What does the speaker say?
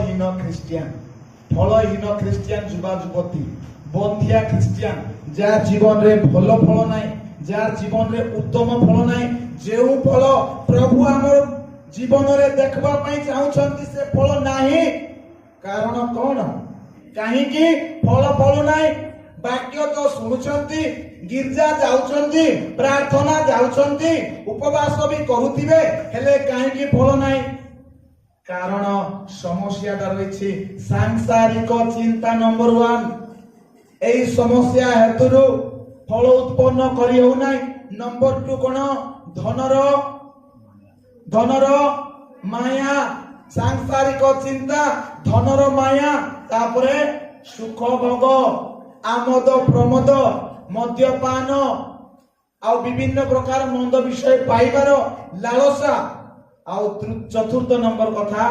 ଫଳହୀନ Christian, ଫଳହୀନ Christian ଯୁବା ଯୁବତୀ, ବନ୍ଧିଆ Christian, ଯାହା ଜୀବନରେ ଭଲ ଫଳ ନାହିଁ, ଯାହା ଜୀବନରେ ଉତ୍ତମ ଫଳ ନାହିଁ, ଯେଉଁ ଫଳ ପ୍ରଭୁ ଆମର ଜୀବନରେ ଦେଖିବା ପାଇଁ ଚାହୁଁଛନ୍ତି ସେ ଫଳ ନାହିଁ। କାରଣ କଣ? କାହିଁକି ଫଳ ନାହିଁ? ବାକ୍ୟ ତ ଶୁଣୁଛନ୍ତି, ଗିର୍ଜା ଯାଉଛନ୍ତି, ପ୍ରାର୍ଥନା ଯାଉଛନ୍ତି, ଉପବାସ ବି କରୁଥିବେ, ହେଲେ କାହିଁକି ଫଳ ନାହିଁ? କାରଣ ସମସ୍ୟାଟା ରହିଛି ସାଂସାରିକ ଚିନ୍ତା ନମ୍ବର 1। এই সমস্যা হেতুରୁ ফল উৎপন্ন କରି ହେଉନାହିଁ। ନମ୍ବର 2 କଣ? ଧନର ମାୟା, ସାଂସାରିକ ଚିନ୍ତା, ଧନର ମାୟା, ତାପରେ ସୁଖ ଭୋଗ, ଆମୋଦ ପ୍ରମୋଦ, ମଦ୍ୟପାନ ଆଉ ବିଭିନ୍ନ ପ୍ରକାର ମନ୍ଦ ବିଷୟ ପାଇବାର ଲାଳସା। ଆଉ ଚତୁର୍ଥ ନମ୍ବର କଥା